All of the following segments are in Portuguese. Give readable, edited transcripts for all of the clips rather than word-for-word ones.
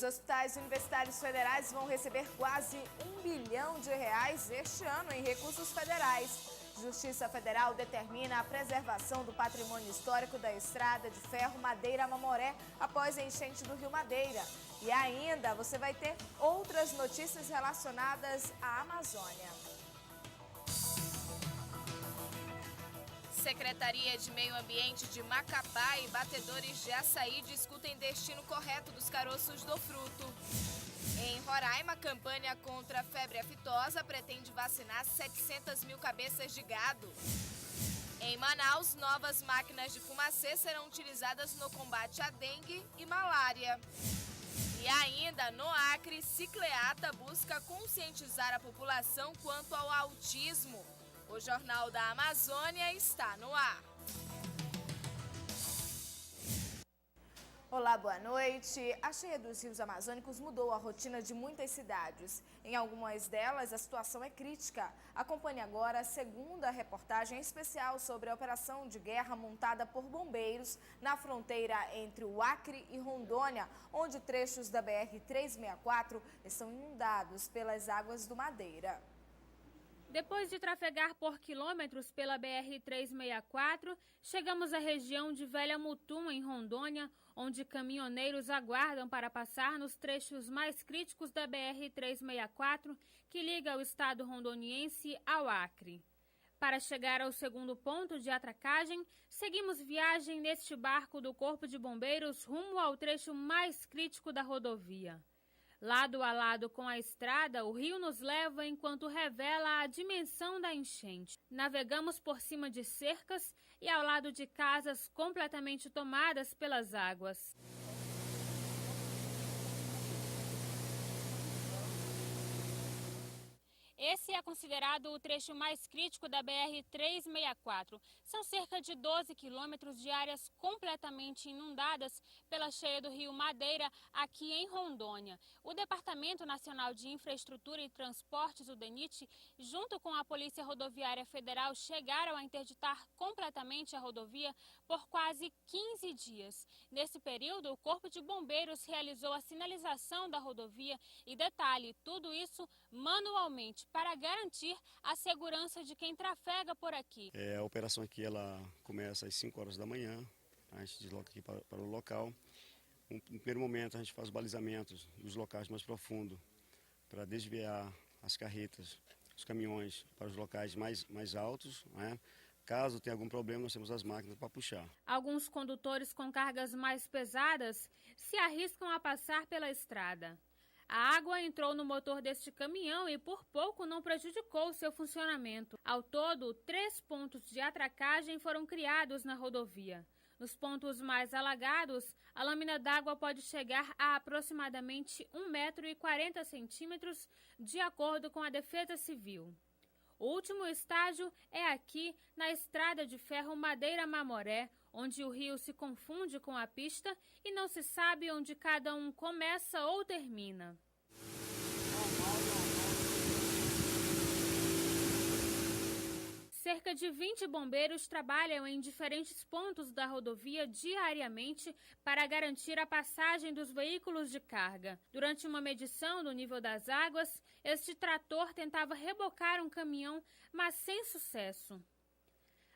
Os hospitais universitários federais vão receber quase R$1 bilhão este ano em recursos federais. Justiça Federal determina a preservação do patrimônio histórico da estrada de ferro Madeira-Mamoré após a enchente do Rio Madeira. E ainda você vai ter outras notícias relacionadas à Amazônia. Secretaria de Meio Ambiente de Macapá e batedores de açaí discutem destino correto dos caroços do fruto. Em Roraima, a campanha contra a febre aftosa pretende vacinar 700 mil cabeças de gado. Em Manaus, novas máquinas de fumacê serão utilizadas no combate à dengue e malária. E ainda, no Acre, Cicleata busca conscientizar a população quanto ao autismo. O Jornal da Amazônia está no ar. Olá, boa noite. A cheia dos rios amazônicos mudou a rotina de muitas cidades. Em algumas delas, a situação é crítica. Acompanhe agora a segunda reportagem especial sobre a operação de guerra montada por bombeiros na fronteira entre o Acre e Rondônia, onde trechos da BR-364 estão inundados pelas águas do Madeira. Depois de trafegar por quilômetros pela BR-364, chegamos à região de Velha Mutum, em Rondônia, onde caminhoneiros aguardam para passar nos trechos mais críticos da BR-364, que liga o estado rondoniense ao Acre. Para chegar ao segundo ponto de atracagem, seguimos viagem neste barco do Corpo de Bombeiros rumo ao trecho mais crítico da rodovia. Lado a lado com a estrada, o rio nos leva enquanto revela a dimensão da enchente. Navegamos por cima de cercas e ao lado de casas completamente tomadas pelas águas. Esse é considerado o trecho mais crítico da BR-364. São cerca de 12 quilômetros de áreas completamente inundadas pela cheia do rio Madeira, aqui em Rondônia. O Departamento Nacional de Infraestrutura e Transportes, o DENIT, junto com a Polícia Rodoviária Federal, chegaram a interditar completamente a rodovia por quase 15 dias. Nesse período, o Corpo de Bombeiros realizou a sinalização da rodovia e, detalhe, tudo isso manualmente, para garantir a segurança de quem trafega por aqui. A operação aqui ela começa às 5 horas da manhã, a gente desloca aqui para o local. No primeiro momento a gente faz balizamentos dos locais mais profundos para desviar as carretas, os caminhões para os locais mais altos, né? Caso tenha algum problema, nós temos as máquinas para puxar. Alguns condutores com cargas mais pesadas se arriscam a passar pela estrada. A água entrou no motor deste caminhão e por pouco não prejudicou seu funcionamento. Ao todo, 3 pontos de atracagem foram criados na rodovia. Nos pontos mais alagados, a lâmina d'água pode chegar a aproximadamente 1,40 m, de acordo com a Defesa Civil. O último estágio é aqui, na estrada de ferro Madeira-Mamoré, onde o rio se confunde com a pista e não se sabe onde cada um começa ou termina. Cerca de 20 bombeiros trabalham em diferentes pontos da rodovia diariamente para garantir a passagem dos veículos de carga. Durante uma medição do nível das águas, este trator tentava rebocar um caminhão, mas sem sucesso.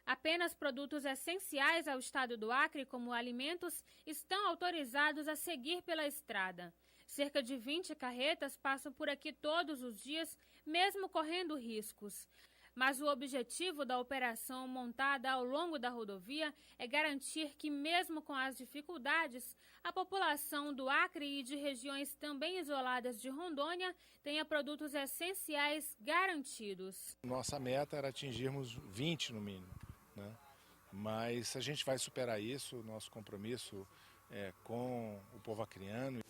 Apenas produtos essenciais ao estado do Acre, como alimentos, estão autorizados a seguir pela estrada. Cerca de 20 carretas passam por aqui todos os dias, mesmo correndo riscos. Mas o objetivo da operação montada ao longo da rodovia é garantir que, mesmo com as dificuldades, a população do Acre e de regiões também isoladas de Rondônia tenha produtos essenciais garantidos. Nossa meta era atingirmos 20 no mínimo, né? Mas a gente vai superar isso, nosso compromisso é com o povo acreano.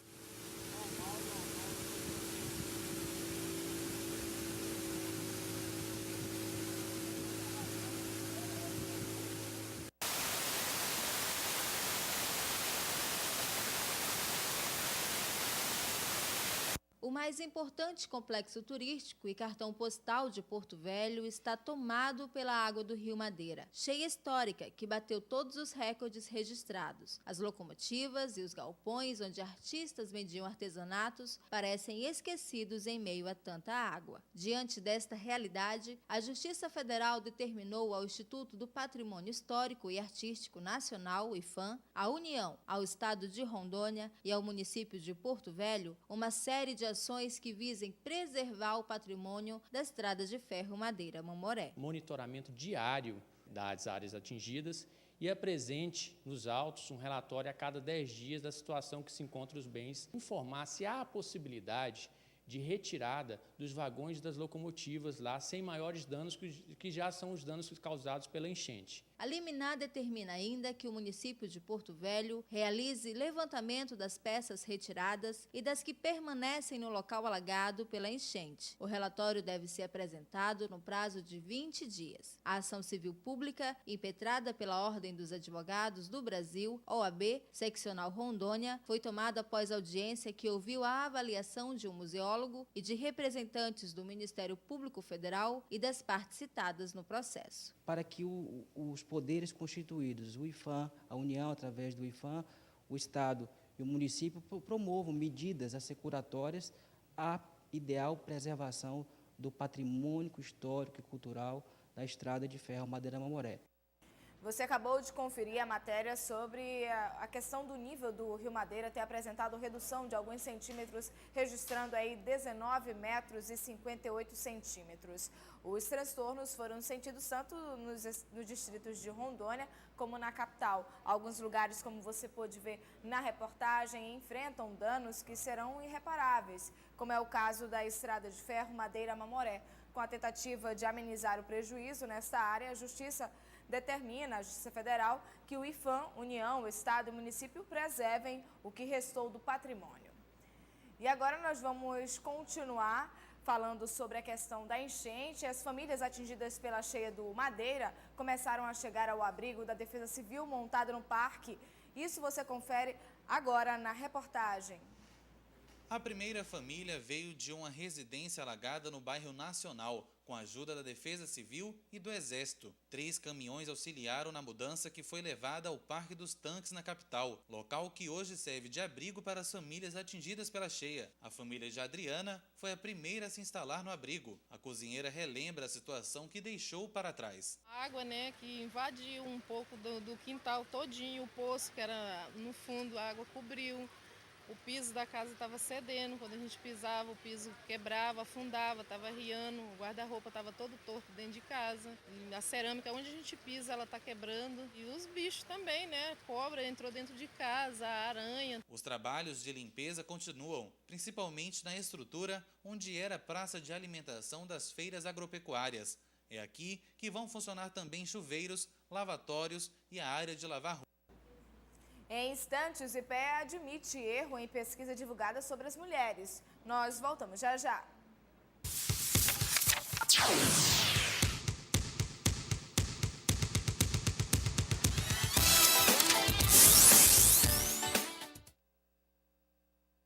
O mais importante complexo turístico e cartão postal de Porto Velho está tomado pela água do Rio Madeira, cheia histórica que bateu todos os recordes registrados. As locomotivas e os galpões onde artistas vendiam artesanatos parecem esquecidos em meio a tanta água. Diante desta realidade, a Justiça Federal determinou ao Instituto do Patrimônio Histórico e Artístico Nacional, o IPHAN, à União, ao Estado de Rondônia e ao município de Porto Velho uma série de ações que visem preservar o patrimônio da Estrada de Ferro Madeira Mamoré. Monitoramento diário das áreas atingidas e apresente nos autos um relatório a cada 10 dias da situação que se encontram os bens, informar se há a possibilidade de retirada dos vagões das locomotivas lá sem maiores danos que já são os danos causados pela enchente. A liminar determina ainda que o município de Porto Velho realize levantamento das peças retiradas e das que permanecem no local alagado pela enchente. O relatório deve ser apresentado no prazo de 20 dias. A ação civil pública, impetrada pela Ordem dos Advogados do Brasil, OAB, seccional Rondônia, foi tomada após audiência que ouviu a avaliação de um museólogo e de representantes do Ministério Público Federal e das partes citadas no processo. Para que os poderes constituídos, o IPHAN, a União através do IPHAN, o Estado e o município promovam medidas assecuratórias à ideal preservação do patrimônio histórico e cultural da Estrada de Ferro Madeira Mamoré. Você acabou de conferir a matéria sobre a questão do nível do Rio Madeira ter apresentado redução de alguns centímetros, registrando aí 19 metros e 58 centímetros. Os transtornos foram sentidos tanto nos distritos de Rondônia como na capital. Alguns lugares, como você pôde ver na reportagem, enfrentam danos que serão irreparáveis, como é o caso da Estrada de Ferro Madeira Mamoré. Com a tentativa de amenizar o prejuízo nesta área, a Justiça Federal, que o IPHAN, União, Estado e Município preservem o que restou do patrimônio. E agora nós vamos continuar falando sobre a questão da enchente. As famílias atingidas pela cheia do Madeira começaram a chegar ao abrigo da Defesa Civil montado no parque. Isso você confere agora na reportagem. A primeira família veio de uma residência alagada no bairro Nacional, com a ajuda da Defesa Civil e do Exército. 3 caminhões auxiliaram na mudança que foi levada ao Parque dos Tanques na capital, local que hoje serve de abrigo para as famílias atingidas pela cheia. A família de Adriana foi a primeira a se instalar no abrigo. A cozinheira relembra a situação que deixou para trás. A água, que invadiu um pouco do quintal todinho, o poço que era no fundo, a água cobriu. O piso da casa estava cedendo, quando a gente pisava o piso quebrava, afundava, estava riando, o guarda-roupa estava todo torto dentro de casa. E a cerâmica, onde a gente pisa, ela está quebrando. E os bichos também, Cobra entrou dentro de casa, a aranha. Os trabalhos de limpeza continuam, principalmente na estrutura onde era a praça de alimentação das feiras agropecuárias. É aqui que vão funcionar também chuveiros, lavatórios e a área de lavar roupa. Em instantes, o IPE admite erro em pesquisa divulgada sobre as mulheres. Nós voltamos já já.